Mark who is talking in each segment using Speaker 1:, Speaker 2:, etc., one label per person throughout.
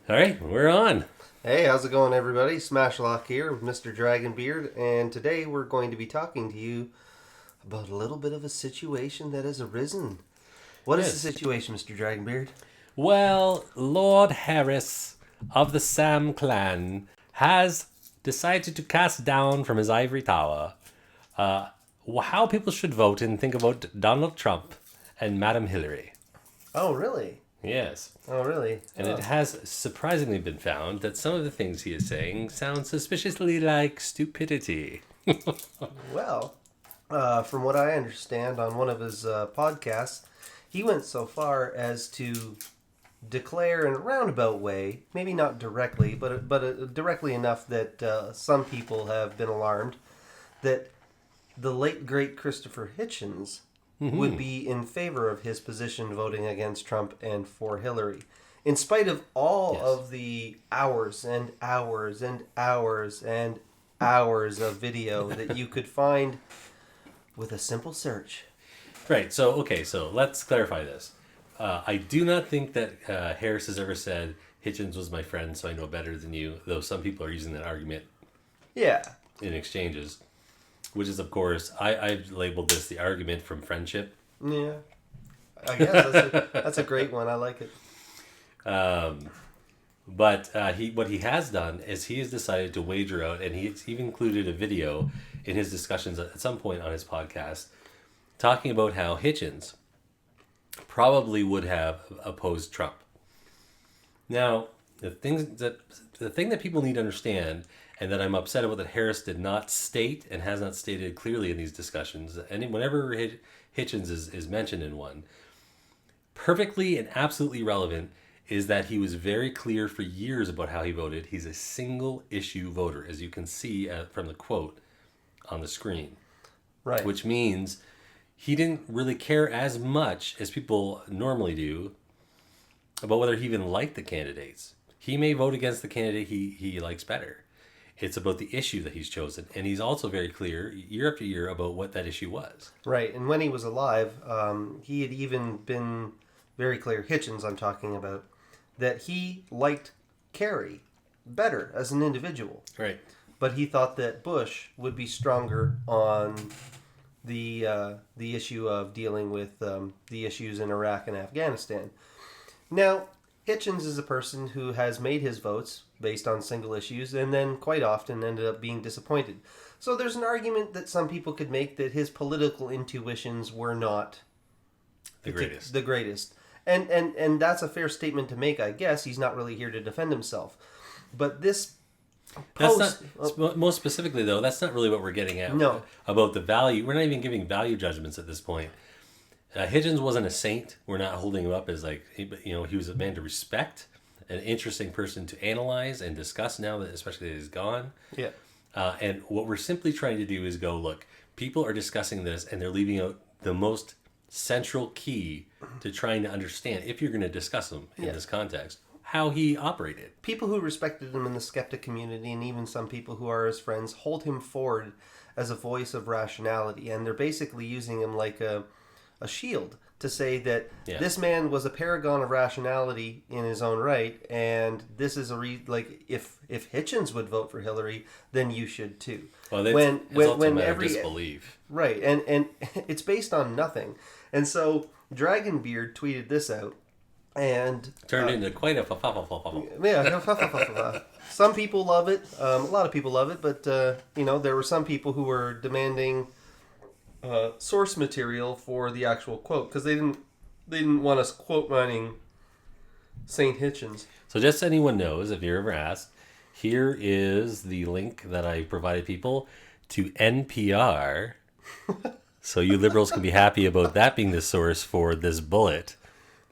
Speaker 1: All right, we're on.
Speaker 2: Hey, how's it going, everybody? Smashlock here with Mr. Dragonbeard, and today we're going to be talking to you about a little bit of a situation that has arisen. What is the
Speaker 1: Yes.
Speaker 2: situation, Mr. Dragonbeard?
Speaker 1: Well, Lord Harris of the Sam clan has decided to cast down from his ivory tower how people should vote and think about Donald Trump and Madam Hillary.
Speaker 2: Oh, really?
Speaker 1: Yes.
Speaker 2: Oh, really?
Speaker 1: And
Speaker 2: Oh.
Speaker 1: it has surprisingly been found that some of the things he is saying sound suspiciously like stupidity.
Speaker 2: Well, from what I understand on one of his podcasts, he went so far as to declare in a roundabout way, maybe not directly, but directly enough that some people have been alarmed, that the late great Christopher Hitchens would be in favor of his position voting against Trump and for Hillary. In spite of all
Speaker 1: Yes.
Speaker 2: of the hours and hours and hours and hours of video that you could find with a simple search.
Speaker 1: Right. So let's clarify this. I do not think that Harris has ever said Hitchens was my friend, so I know better than you. Though some people are using that argument
Speaker 2: Yeah.
Speaker 1: in exchanges, which is, of course, I've labeled this the argument from friendship.
Speaker 2: Yeah. I guess that's a great one. I like it.
Speaker 1: But what he has done is he has decided to wager out, and he's even included a video in his discussions at some point on his podcast, talking about how Hitchens probably would have opposed Trump. Now, the thing that people need to understand, and that I'm upset about that Harris did not state and has not stated clearly in these discussions, and whenever Hitchens is mentioned in one, perfectly and absolutely relevant is that he was very clear for years about how he voted. He's a single issue voter, as you can see from the quote on the screen.
Speaker 2: Right.
Speaker 1: Which means he didn't really care as much as people normally do about whether he even liked the candidates. He may vote against the candidate he likes better. It's about the issue that he's chosen. And he's also very clear year after year about what that issue was.
Speaker 2: Right. And when he was alive, he had even been very clear, Hitchens I'm talking about, that he liked Kerry better as an individual.
Speaker 1: Right.
Speaker 2: But he thought that Bush would be stronger on the issue of dealing with the issues in Iraq and Afghanistan. Now, Hitchens is a person who has made his votes based on single issues and then quite often ended up being disappointed. So there's an argument that some people could make that his political intuitions were not
Speaker 1: The greatest.
Speaker 2: The greatest. And that's a fair statement to make, I guess. He's not really here to defend himself. But this post...
Speaker 1: That's not, most specifically though, that's not really what we're getting at.
Speaker 2: No.
Speaker 1: About the value. We're not even giving value judgments at this point. Hitchens wasn't a saint. We're not holding him up as he was a man to respect, an interesting person to analyze and discuss now that especially that he's gone.
Speaker 2: Yeah.
Speaker 1: And what we're simply trying to do is go, look, people are discussing this and they're leaving out the most central key to trying to understand, if you're going to discuss him in this context, how he operated.
Speaker 2: People who respected him in the skeptic community and even some people who are his friends hold him forward as a voice of rationality. And they're basically using him like a shield to say that this man was a paragon of rationality in his own right, and this is if Hitchens would vote for Hillary, then you should too.
Speaker 1: Well, when every disbelief,
Speaker 2: right, and it's based on nothing, and so Dragonbeard tweeted this out, and
Speaker 1: turned into quite a
Speaker 2: yeah. Some people love it, a lot of people love it, but there were some people who were demanding source material for the actual quote because they didn't want us quote mining Saint Hitchens.
Speaker 1: So just so anyone knows, if you're ever asked, here is the link that I provided people to NPR. So you liberals can be happy about that being the source for this bullet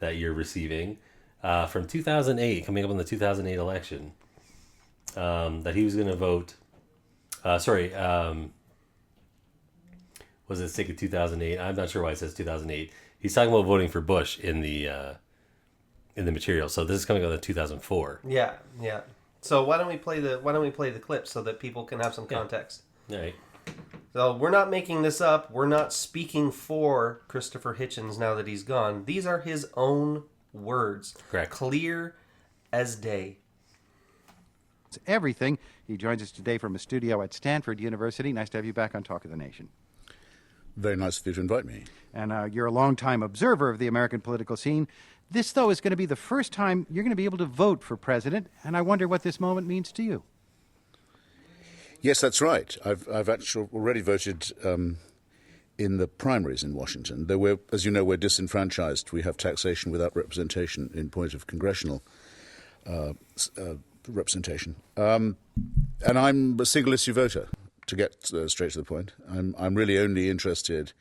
Speaker 1: that you're receiving from 2008, coming up on the 2008 election, that he was going to vote. Was it sick of 2008? I'm not sure why it says 2008. He's talking about voting for Bush in the material. So this is coming out in 2004.
Speaker 2: Yeah. So why don't we play the clip so that people can have some context?
Speaker 1: All right.
Speaker 2: So we're not making this up. We're not speaking for Christopher Hitchens now that he's gone. These are his own words.
Speaker 1: Correct.
Speaker 2: Clear as day.
Speaker 3: everything. He joins us today from a studio at Stanford University. Nice to have you back on Talk of the Nation.
Speaker 4: Very nice of you to invite me.
Speaker 3: And you're a longtime observer of the American political scene. This, though, is going to be the first time you're going to be able to vote for president, and I wonder what this moment means to you.
Speaker 4: Yes, that's right. I've actually already voted in the primaries in Washington. Though we're, as you know, we're disenfranchised. We have taxation without representation in point of congressional representation. And I'm a single-issue voter, to get straight to the point. I'm really only interested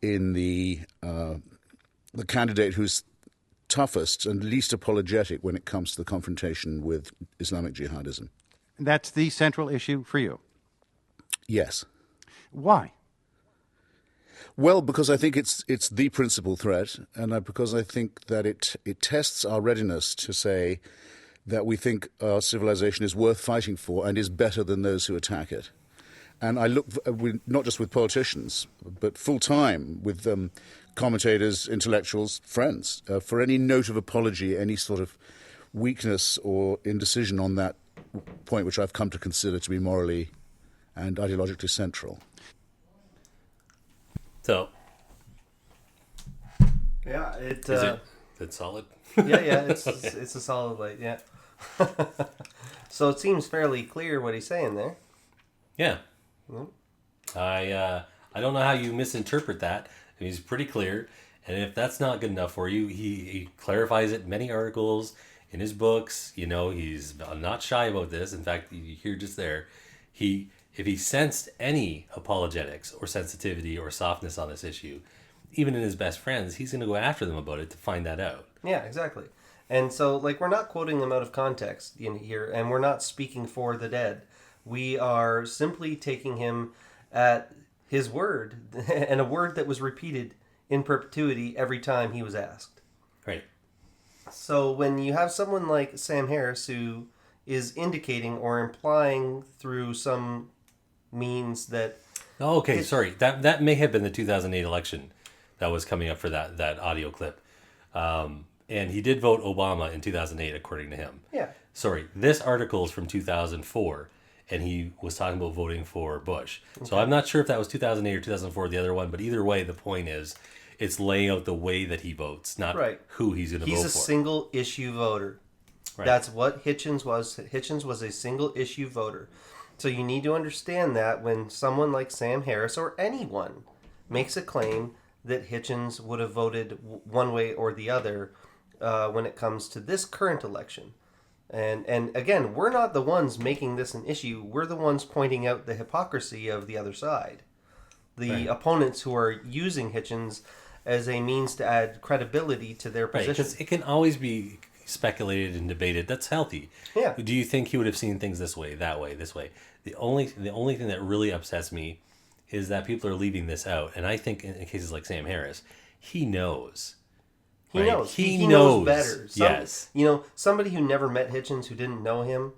Speaker 4: in the candidate who's toughest and least apologetic when it comes to the confrontation with Islamic jihadism.
Speaker 3: That's the central issue for you?
Speaker 4: Yes.
Speaker 3: Why?
Speaker 4: Well, because I think it's the principal threat, and because I think that it tests our readiness to say that we think our civilization is worth fighting for and is better than those who attack it. And I look, not just with politicians, but full-time with commentators, intellectuals, friends, for any note of apology, any sort of weakness or indecision on that point, which I've come to consider to be morally and ideologically central.
Speaker 1: So,
Speaker 2: Yeah,
Speaker 1: is it solid?
Speaker 2: it's a solid light. Yeah. So it seems fairly clear what he's saying there.
Speaker 1: Yeah. I don't know how you misinterpret that. I mean, he's pretty clear, and if that's not good enough for you, he clarifies it in many articles, in his books. You know, he's not shy about this. In fact, you hear just there, if he sensed any apologetics or sensitivity or softness on this issue, even in his best friends, he's going to go after them about it to find that out.
Speaker 2: Yeah, exactly. And so, like, we're not quoting them out of context in here, and we're not speaking for the dead. We are simply taking him at his word, and a word that was repeated in perpetuity every time he was asked.
Speaker 1: Right.
Speaker 2: So when you have someone like Sam Harris who is indicating or implying through some means that...
Speaker 1: Oh, okay, sorry. That may have been the 2008 election that was coming up for that audio clip. And he did vote Obama in 2008, according to him.
Speaker 2: Yeah.
Speaker 1: Sorry, this article is from 2004, and he was talking about voting for Bush. Okay. So I'm not sure if that was 2008 or 2004, the other one, but either way, the point is it's laying out the way that he votes, not who he's going to vote for.
Speaker 2: He's a single-issue voter. Right. That's what Hitchens was. Hitchens was a single-issue voter. So you need to understand that when someone like Sam Harris or anyone makes a claim that Hitchens would have voted one way or the other when it comes to this current election. And again, we're not the ones making this an issue. We're the ones pointing out the hypocrisy of the other side. The opponents who are using Hitchens as a means to add credibility to their position.
Speaker 1: Right, because it can always be speculated and debated. That's healthy.
Speaker 2: Yeah.
Speaker 1: Do you think he would have seen things this way, that way, this way? The only thing that really upsets me is that people are leaving this out. And I think in cases like Sam Harris, he knows.
Speaker 2: He knows.
Speaker 1: He knows
Speaker 2: better.
Speaker 1: Yes.
Speaker 2: You know, somebody who never met Hitchens, who didn't know him,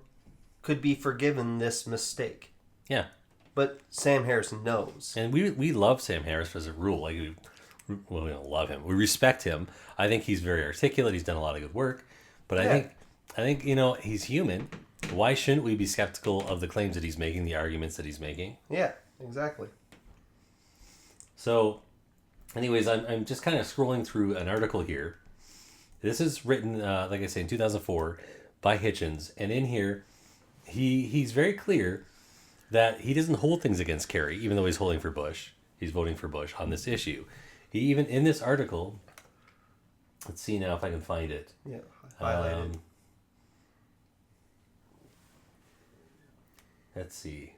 Speaker 2: could be forgiven this mistake.
Speaker 1: Yeah.
Speaker 2: But Sam Harris knows.
Speaker 1: And we love Sam Harris as a rule. Like, we don't love him. We respect him. I think he's very articulate. He's done a lot of good work. But I think you know, he's human. Why shouldn't we be skeptical of the claims that he's making, the arguments that he's making?
Speaker 2: Yeah, exactly.
Speaker 1: So, anyways, I'm just kind of scrolling through an article here. This is written, like I say, in 2004 by Hitchens. And in here, he's very clear that he doesn't hold things against Kerry, even though he's holding for Bush. He's voting for Bush on this issue. He even, in this article, let's see now if I can find it.
Speaker 2: Yeah, highlighted.
Speaker 1: Let's see.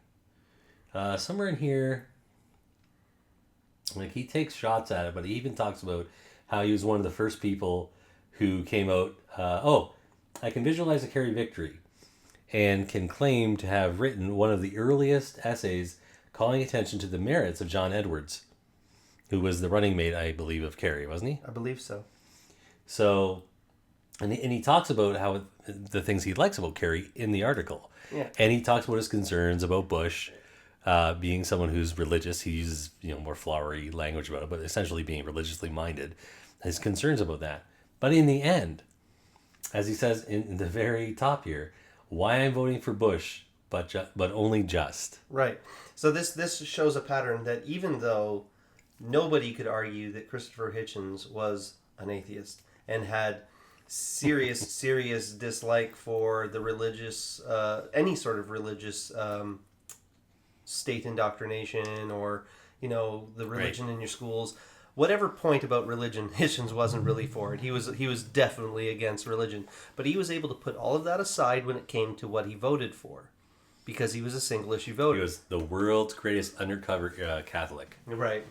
Speaker 1: Somewhere in here, like, he takes shots at it, but he even talks about how he was one of the first people who came out, I can visualize a Kerry victory, and can claim to have written one of the earliest essays calling attention to the merits of John Edwards, who was the running mate, I believe, of Kerry, wasn't he?
Speaker 2: I believe so.
Speaker 1: So, and he talks about how the things he likes about Kerry in the article.
Speaker 2: Yeah.
Speaker 1: And he talks about his concerns about Bush being someone who's religious. He uses, more flowery language about it, but essentially being religiously minded. His concerns about that. But in the end, as he says in the very top here, why I'm voting for Bush, but only just.
Speaker 2: Right. So this shows a pattern that even though nobody could argue that Christopher Hitchens was an atheist and had serious dislike for the religious, any sort of religious state indoctrination, or the religion in your schools, whatever point about religion Hitchens wasn't really for it. He was definitely against religion, but he was able to put all of that aside when it came to what he voted for, because he was a single issue voter.
Speaker 1: He was the world's greatest undercover Catholic.
Speaker 2: Right.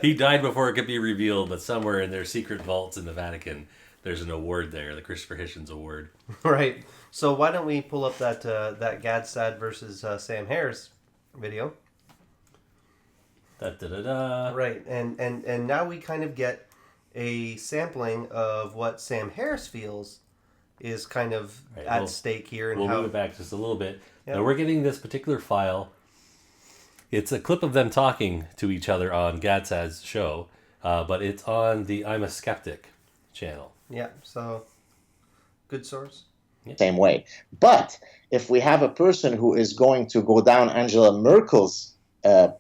Speaker 1: He died before it could be revealed, but somewhere in their secret vaults in the Vatican, there's an award there, the Christopher Hitchens Award.
Speaker 2: Right. So why don't we pull up that Gad Saad versus Sam Harris video?
Speaker 1: Da, da, da, da.
Speaker 2: Right. And now we kind of get a sampling of what Sam Harris feels is kind of at stake here, and
Speaker 1: we'll
Speaker 2: how
Speaker 1: move it back just a little bit.
Speaker 2: Yep.
Speaker 1: Now we're getting this particular file. It's a clip of them talking to each other on Gad Saad's show, but it's on the I'm a Skeptic channel.
Speaker 2: Yeah. So good source.
Speaker 5: Same way. But if we have a person who is going to go down Angela Merkel's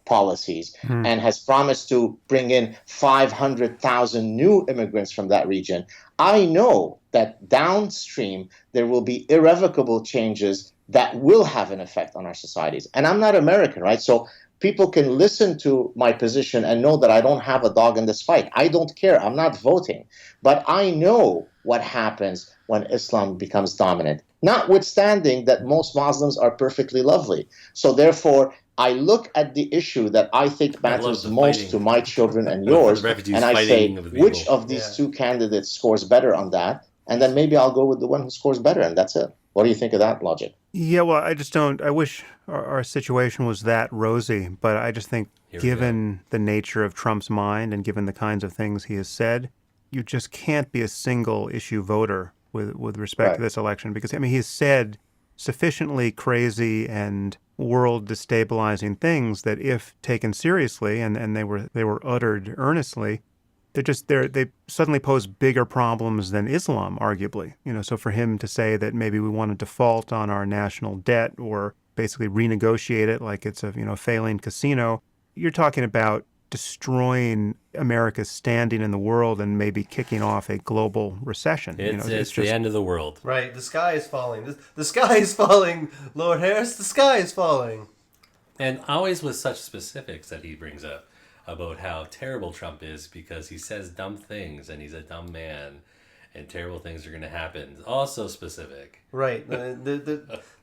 Speaker 5: policies and has promised to bring in 500,000 new immigrants from that region, I know that downstream there will be irrevocable changes that will have an effect on our societies. And I'm not American, right? So people can listen to my position and know that I don't have a dog in this fight. I don't care. I'm not voting. But I know what happens when Islam becomes dominant, notwithstanding that most Muslims are perfectly lovely. So therefore, I look at the issue that I think matters most to my children and yours, and I say, which of these two candidates scores better on that? And then maybe I'll go with the one who scores better, and that's it. What do you think of that logic?
Speaker 3: Yeah, well, I just don't. I wish our situation was that rosy, but I just think given the nature of Trump's mind and given the kinds of things he has said, you just can't be a single issue voter with respect to this election, because, I mean, he's said sufficiently crazy and world destabilizing things that if taken seriously and they were uttered earnestly, they suddenly pose bigger problems than Islam, arguably. So for him to say that maybe we want to default on our national debt or basically renegotiate it like it's a failing casino, you're talking about destroying America's standing in the world and maybe kicking off a global recession.
Speaker 1: It's just the end of the world.
Speaker 2: Right. The sky is falling. The sky is falling, Lord Harris. The sky is falling.
Speaker 1: And always with such specifics that he brings up about how terrible Trump is because he says dumb things and he's a dumb man and terrible things are going to happen. Also specific.
Speaker 2: Right.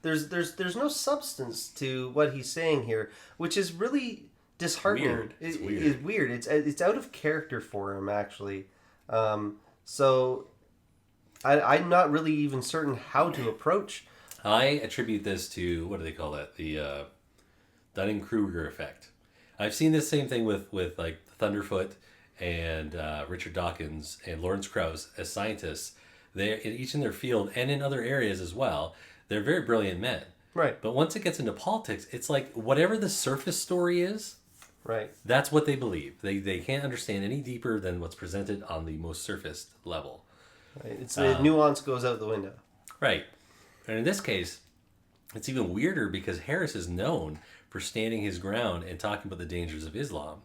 Speaker 2: There's no substance to what he's saying here, which is really disheartening.
Speaker 1: Weird. It's weird.
Speaker 2: It's weird. It's out of character for him, actually. So I'm not really even certain how to approach.
Speaker 1: I attribute this to, what do they call that? The Dunning-Kruger effect. I've seen this same thing with like Thunderfoot and Richard Dawkins and Lawrence Krauss as scientists. They're each in their field and in other areas as well. They're very brilliant men.
Speaker 2: Right.
Speaker 1: But once it gets into politics, it's like whatever the surface story is,
Speaker 2: right,
Speaker 1: that's what they believe. They can't understand any deeper than what's presented on the most surface level.
Speaker 2: Right. It's the nuance goes out the window.
Speaker 1: Right. And in this case, it's even weirder because Harris is known for standing his ground and talking about the dangers of Islam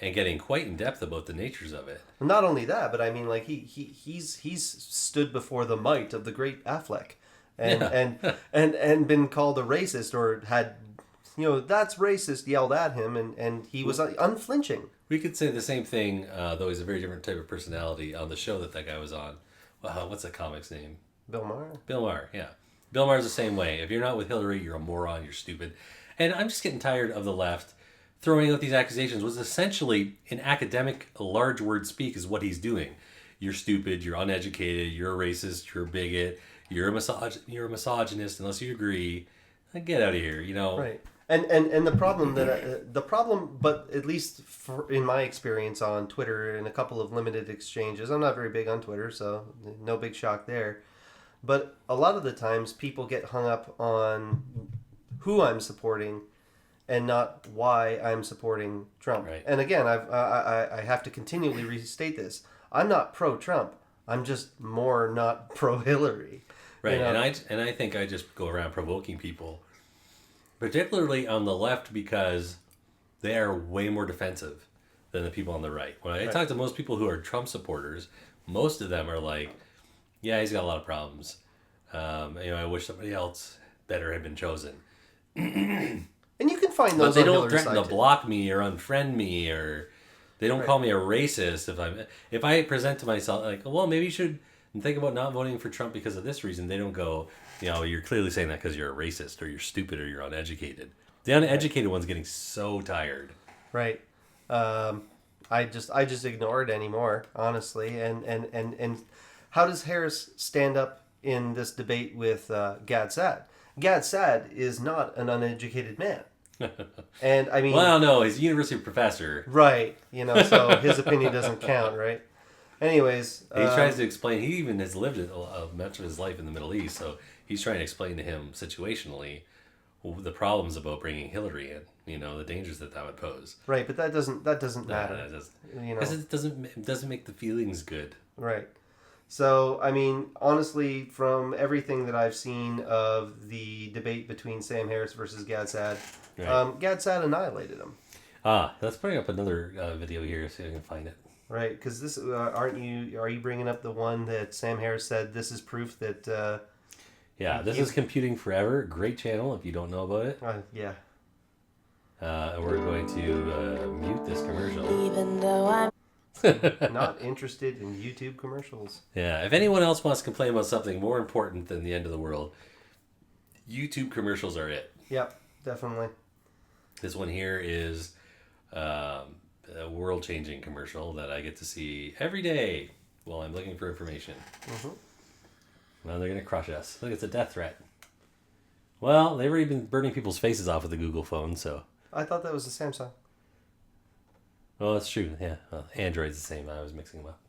Speaker 1: and getting quite in depth about the natures of it.
Speaker 2: Not only that, but I mean, like he's stood before the might of the great Affleck, and been called a racist or had, that's racist yelled at him, and he was unflinching.
Speaker 1: We could say the same thing, though he's a very different type of personality on the show that guy was on. What's that comic's name?
Speaker 2: Bill Maher.
Speaker 1: Bill Maher, yeah. Bill Maher's the same way. If you're not with Hillary, you're a moron, you're stupid. And I'm just getting tired of the left throwing out these accusations, was essentially an academic large word speak is what he's doing. You're stupid, you're uneducated, you're a racist, you're a bigot, you're a misogynist unless you agree. Get out of here,
Speaker 2: Right. And the problem, but at least in my experience on Twitter and a couple of limited exchanges, I'm not very big on Twitter, so no big shock there. But a lot of the times people get hung up on who I'm supporting and not why I'm supporting Trump.
Speaker 1: Right.
Speaker 2: And again, I have to continually restate this. I'm not pro-Trump. I'm just more not pro-Hillary.
Speaker 1: Right,
Speaker 2: You know?
Speaker 1: and I think I just go around provoking people, particularly on the left, because they are way more defensive than the people on the right. When I talk to most people who are Trump supporters, most of them are like, "Yeah, he's got a lot of problems. I wish somebody else better had been chosen."
Speaker 2: And you can find those.
Speaker 1: But they
Speaker 2: on
Speaker 1: don't
Speaker 2: Hillary's
Speaker 1: threaten
Speaker 2: side
Speaker 1: to
Speaker 2: too.
Speaker 1: block me or unfriend me, or they don't call me a racist if I present to myself like, well, maybe you should think about not voting for Trump because of this reason. They don't go, you're clearly saying that because you're a racist or you're stupid or you're uneducated. The uneducated one's getting so tired.
Speaker 2: Right. I just ignore it anymore, honestly. And how does Harris stand up in this debate with Gad Saad? Gad Saad is not an uneducated man. And I mean,
Speaker 1: Well, no, he's a university professor.
Speaker 2: right, so his opinion doesn't count, right? Anyways,
Speaker 1: He tries to explain. He even has lived much of his life in the Middle East, so he's trying to explain to him situationally the problems about bringing Hillary in. The dangers that would pose.
Speaker 2: right, but that doesn't matter.
Speaker 1: Because it doesn't make the feelings good.
Speaker 2: Right. So, I mean, honestly, from everything that I've seen of the debate between Sam Harris versus Gad Saad, Gad Saad annihilated him.
Speaker 1: Let's bring up another video here so I can find it.
Speaker 2: Right, because this are you bringing up the one that Sam Harris said this is proof that?
Speaker 1: This is Computing Forever. Great channel if you don't know about it.
Speaker 2: Yeah.
Speaker 1: And we're going to mute this commercial.
Speaker 6: Even though I'm
Speaker 2: Not interested in YouTube commercials.
Speaker 1: Yeah, if anyone else wants to complain about something more important than the end of the world, YouTube commercials are it.
Speaker 2: Yep, definitely.
Speaker 1: This one here is a world-changing commercial that I get to see every day while I'm looking for information.
Speaker 2: Mm-hmm.
Speaker 1: Well, they're going to crush us. Look, it's a death threat. Well, they've already been burning people's faces off with the Google phone, so...
Speaker 2: I thought that was a Samsung.
Speaker 1: Well, that's true, yeah. Well, Android's the same. I was mixing them up.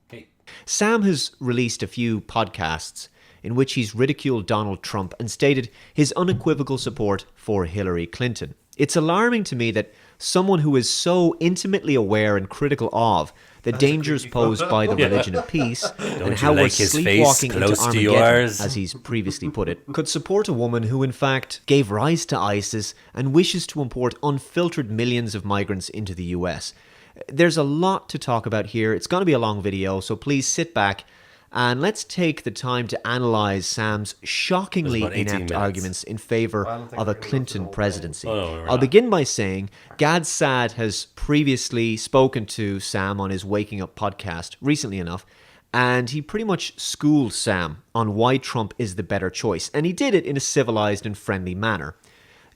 Speaker 1: Okay.
Speaker 7: Sam has released a few podcasts in which he's ridiculed Donald Trump and stated his unequivocal support for Hillary Clinton. It's alarming to me that someone who is so intimately aware and critical of the dangers posed by the religion of peace and how we're sleepwalking into Armageddon, as he's previously put it, could support a woman who in fact gave rise to ISIS and wishes to import unfiltered millions of migrants into the US. There's a lot to talk about here. It's going to be a long video, so please sit back and let's take the time to analyse Sam's shockingly inept arguments in favour of a Clinton presidency. I'll begin by saying Gad Saad has previously spoken to Sam on his Waking Up podcast, recently enough, and he pretty much schooled Sam on why Trump is the better choice, and he did it in a civilised and friendly manner.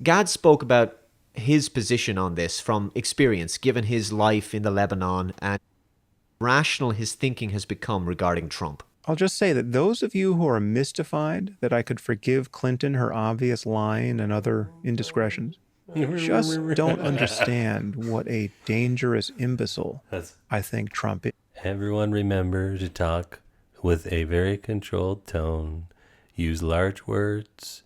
Speaker 7: Gad spoke about his position on this from experience, given his life in the Lebanon and rational his thinking has become regarding Trump.
Speaker 3: I'll just say that those of you who are mystified that I could forgive Clinton her obvious lying and other indiscretions just don't understand what a dangerous imbecile I think Trump is.
Speaker 1: Everyone remember to talk with a very controlled tone, use large words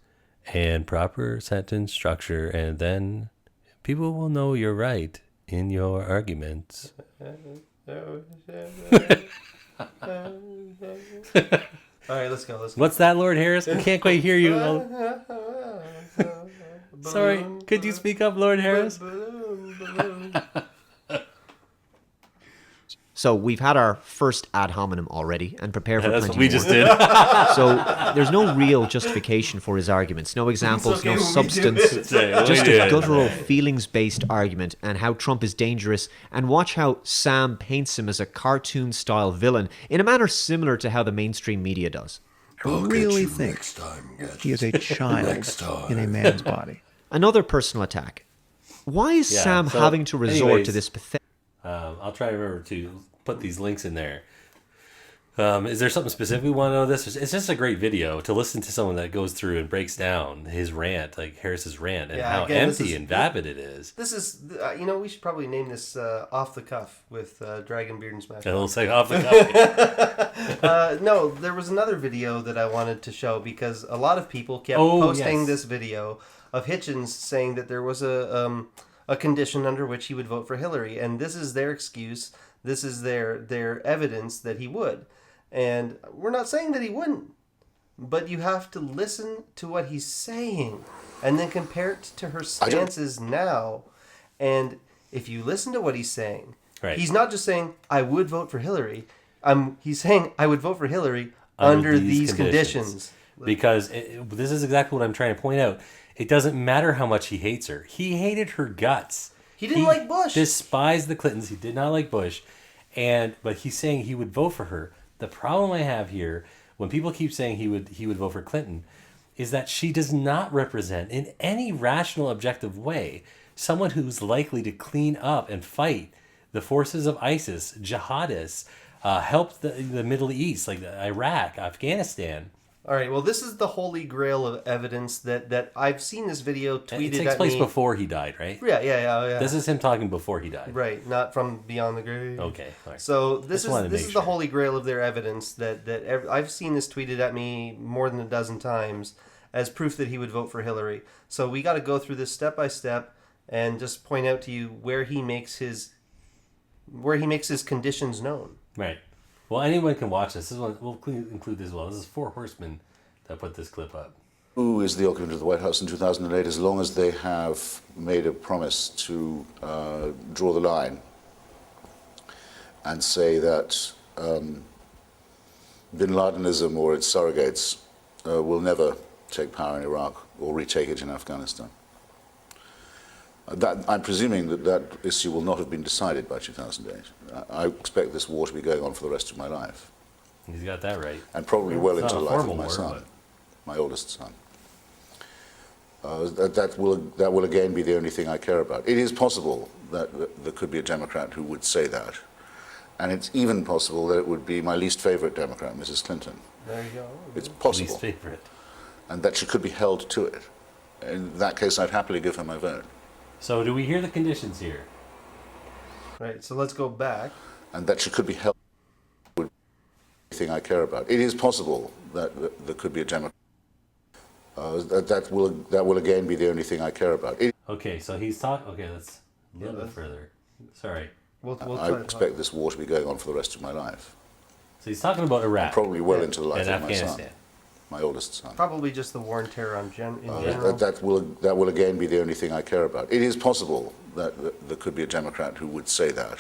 Speaker 1: and proper sentence structure, and then people will know you're right in your arguments.
Speaker 2: All right, let's go.
Speaker 1: What's that, Lord Harris? I can't quite hear you. Sorry, could you speak up, Lord Harris?
Speaker 7: So we've had our first ad hominem already and prepare for
Speaker 1: That's
Speaker 7: plenty
Speaker 1: what we
Speaker 7: more.
Speaker 1: just did.
Speaker 7: So there's no real justification for his arguments, no examples, no substance, just a guttural feelings-based argument and how Trump is dangerous, and watch how Sam paints him as a cartoon-style villain in a manner similar to how the mainstream media does.
Speaker 3: I really think he is a child in a man's body.
Speaker 7: Another personal attack. Why is Sam having to resort to this pathetic...
Speaker 1: I'll try to remember to put these links in there. Is there something specific we want to know this? It's just a great video to listen to someone that goes through and breaks down his rant, like Harris's rant, and how empty and vapid it is.
Speaker 2: This is, we should probably name this Off the Cuff with Dragonbeard and Smashlock.
Speaker 1: It'll say Off the Cuff.
Speaker 2: No, there was another video that I wanted to show because a lot of people kept posting this video of Hitchens saying that there was a condition under which he would vote for Hillary, and this is their excuse. This is their evidence that he would. And we're not saying that he wouldn't, but you have to listen to what he's saying and then compare it to her stances now. And if you listen to what he's saying, he's not just saying, I would vote for Hillary. He's saying, I would vote for Hillary under these conditions.
Speaker 1: Because this is exactly what I'm trying to point out. It doesn't matter how much he hates her. He hated her guts.
Speaker 2: He didn't like Bush.
Speaker 1: Despised the Clintons. He did not like Bush. But he's saying he would vote for her. The problem I have here, when people keep saying he would vote for Clinton, is that she does not represent in any rational, objective way someone who's likely to clean up and fight the forces of ISIS, jihadists, help the Middle East, like Iraq, Afghanistan.
Speaker 2: All right, well, this is the holy grail of evidence that I've seen this video tweeted at me. It
Speaker 1: takes place before he died, right?
Speaker 2: Yeah.
Speaker 1: This is him talking before he died.
Speaker 2: Right, not from beyond the grave.
Speaker 1: Okay. All right.
Speaker 2: So this is the holy grail of their evidence that I've seen this tweeted at me more than a dozen times as proof that he would vote for Hillary. So we got to go through this step by step and just point out to you where he makes his conditions known.
Speaker 1: Right. Well, anyone can watch this. We'll include this as well. This is Four Horsemen that put this clip up.
Speaker 4: Who is the occupant of the White House in 2008, as long as they have made a promise to draw the line and say that bin Ladenism or its surrogates will never take power in Iraq or retake it in Afghanistan. I'm presuming that issue will not have been decided by 2008. I expect this war to be going on for the rest of my life.
Speaker 1: He's got that right.
Speaker 4: And probably well into the life of my son, my oldest son. That will again be the only thing I care about. It is possible that there could be a Democrat who would say that. And it's even possible that it would be my least favorite Democrat, Mrs. Clinton.
Speaker 2: There you go.
Speaker 4: It's possible.
Speaker 1: Least favorite.
Speaker 4: And that she could be held to it. In that case, I'd happily give her my vote.
Speaker 1: So do we hear the conditions here?
Speaker 2: Right, so let's go back.
Speaker 4: And that she could be held to anything I care about. It is possible that there could be a Democrat. That will again be the only thing I care about.
Speaker 1: Okay, so he's talking. Okay, let's a little bit further. Sorry.
Speaker 4: I expect this war to be going on for the rest of my life.
Speaker 1: So he's talking about Iraq.
Speaker 4: And probably well into the life
Speaker 1: and
Speaker 4: of my son,
Speaker 1: Afghanistan.
Speaker 4: my oldest son.
Speaker 2: Probably just the war and terror in general.
Speaker 4: That will again be the only thing I care about. It is possible that there could be a Democrat who would say that.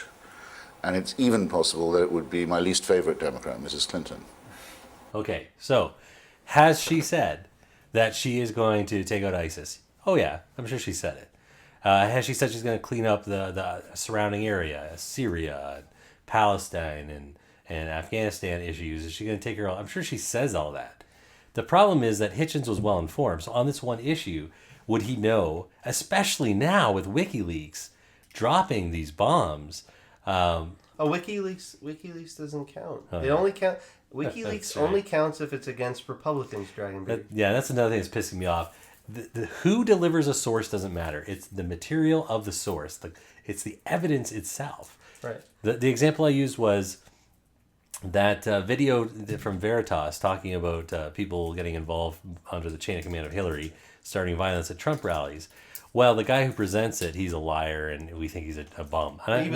Speaker 4: And it's even possible that it would be my least favorite Democrat, Mrs. Clinton.
Speaker 1: Okay, so has she said that she is going to take out ISIS? Oh yeah, I'm sure she said it. Has she said she's going to clean up the surrounding area, Syria, Palestine, and Afghanistan issues? Is she going to take her on? I'm sure she says all that. The problem is that Hitchens was well informed. So on this one issue, would he know, especially now with WikiLeaks dropping these bombs?
Speaker 2: WikiLeaks doesn't count.
Speaker 1: Oh,
Speaker 2: it only count. WikiLeaks only counts if it's against Republicans, Dragonbeard.
Speaker 1: That's another thing that's pissing me off. The who delivers a source doesn't matter. It's the material of the source. It's the evidence itself.
Speaker 2: Right.
Speaker 1: The example I used was that video from Veritas talking about people getting involved under the chain of command of Hillary, starting violence at Trump rallies. Well, the guy who presents it, he's a liar, and we think he's a bum.
Speaker 2: He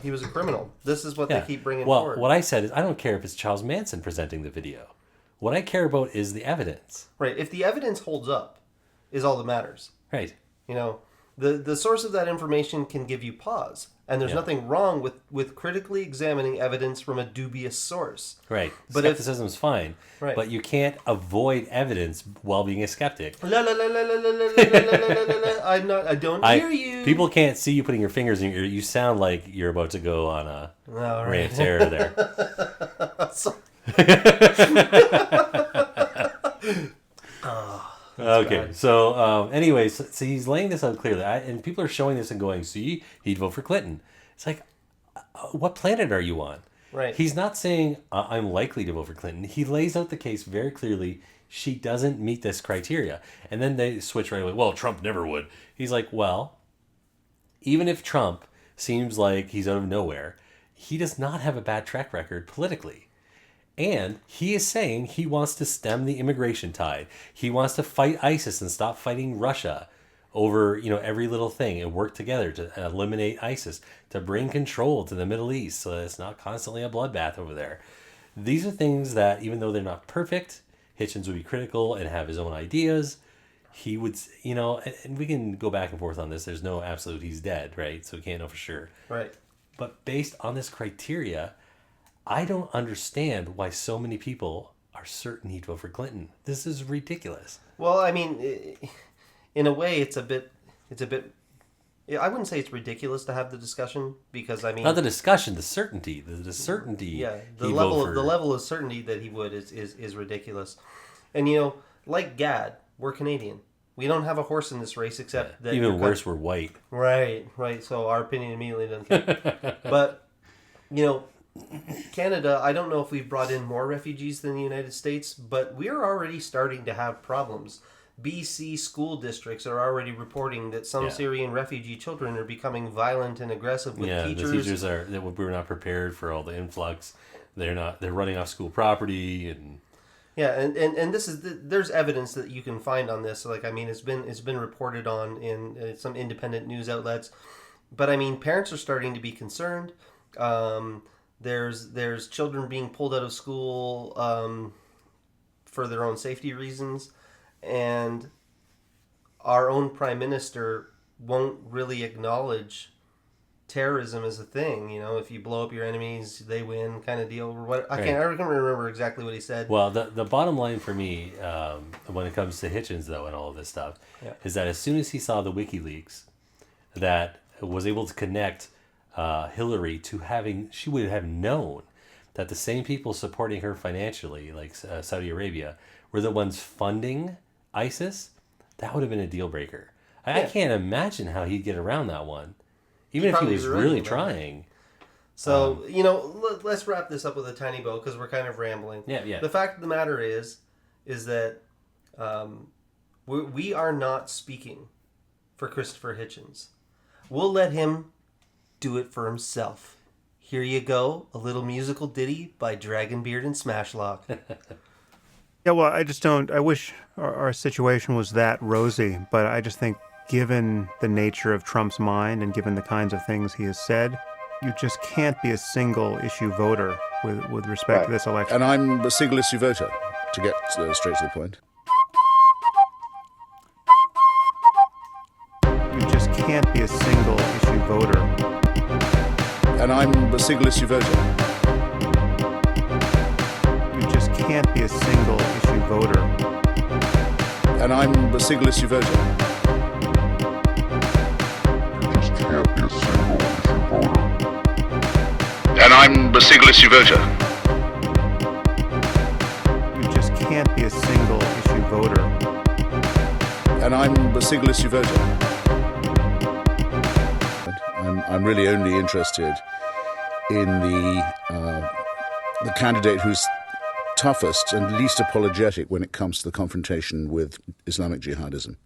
Speaker 2: was a criminal. This is what they keep bringing forward.
Speaker 1: What I said is, I don't care if it's Charles Manson presenting the video. What I care about is the evidence.
Speaker 2: Right. If the evidence holds up, is all that matters.
Speaker 1: Right.
Speaker 2: You know, the source of that information can give you pause. And there's nothing wrong with critically examining evidence from a dubious source.
Speaker 1: Right.
Speaker 2: But
Speaker 1: skepticism's fine.
Speaker 2: Right.
Speaker 1: But you can't avoid evidence while being a skeptic.
Speaker 2: I don't hear you.
Speaker 1: People can't see you putting your fingers in your ear. You sound like you're about to go on a reign of terror there. Okay, so anyways, so he's laying this out clearly, and people are showing this and going, see, he'd vote for Clinton. It's like, what planet are you on?
Speaker 2: Right.
Speaker 1: He's not saying, I'm likely to vote for Clinton. He lays out the case very clearly. She doesn't meet this criteria. And then they switch right away. Well, Trump never would. He's like, well, even if Trump seems like he's out of nowhere, he does not have a bad track record politically. And he is saying he wants to stem the immigration tide. He wants to fight ISIS and stop fighting Russia over, every little thing and work together to eliminate ISIS, to bring control to the Middle East so that it's not constantly a bloodbath over there. These are things that, even though they're not perfect, Hitchens would be critical and have his own ideas. He would, and we can go back and forth on this. There's no absolute he's dead, right? So we can't know for sure.
Speaker 2: Right.
Speaker 1: But based on this criteria, I don't understand why so many people are certain he'd vote for Clinton. This is ridiculous.
Speaker 2: Well, I mean, in a way, it's a bit. I wouldn't say it's ridiculous to have the discussion because I mean,
Speaker 1: not the discussion, the certainty, the certainty.
Speaker 2: Yeah, the level of certainty that he would is ridiculous, and like Gad, we're Canadian. We don't have a horse in this race except that.
Speaker 1: Even worse, we're white.
Speaker 2: Right. So our opinion immediately doesn't count. But Canada, I don't know if we've brought in more refugees than the United States, but we're already starting to have problems. BC school districts are already reporting that some Syrian refugee children are becoming violent and aggressive with teachers.
Speaker 1: The teachers we're not prepared for all the influx. They're running off school property and.
Speaker 2: Yeah, and this is there's evidence that you can find on this. Like, I mean, it's been reported on in some independent news outlets, but I mean, parents are starting to be concerned. There's children being pulled out of school for their own safety reasons, and our own prime minister won't really acknowledge terrorism is a thing. If you blow up your enemies, they win, kind of deal. Or what? I can't remember exactly what he said.
Speaker 1: Well, the bottom line for me, when it comes to Hitchens though, and all of this stuff, is that as soon as he saw the WikiLeaks, that was able to connect Hillary to she would have known that the same people supporting her financially, like Saudi Arabia, were the ones funding ISIS. That would have been a deal breaker. I can't imagine how he'd get around that one. Even if he was really trying.
Speaker 2: So, let's wrap this up with a tiny bow because we're kind of rambling.
Speaker 1: Yeah.
Speaker 2: The fact of the matter is that we are not speaking for Christopher Hitchens. We'll let him do it for himself. Here you go, a little musical ditty by Dragonbeard and Smashlock.
Speaker 3: Yeah, well, I wish our situation was that rosy, but I just think given the nature of Trump's mind and given the kinds of things he has said, you just can't be a single issue voter with respect to this election.
Speaker 4: And I'm a single issue voter, to get straight to the point.
Speaker 3: You just can't be a single issue voter.
Speaker 4: And I'm a single issue voter.
Speaker 3: You just can't be a single issue voter.
Speaker 4: And I'm a single issue voter. And I'm a single issue voter.
Speaker 3: You just can't be a single issue voter.
Speaker 4: And I'm a single issue voter. I'm really only interested in the candidate who's toughest and least apologetic when it comes to the confrontation with Islamic jihadism.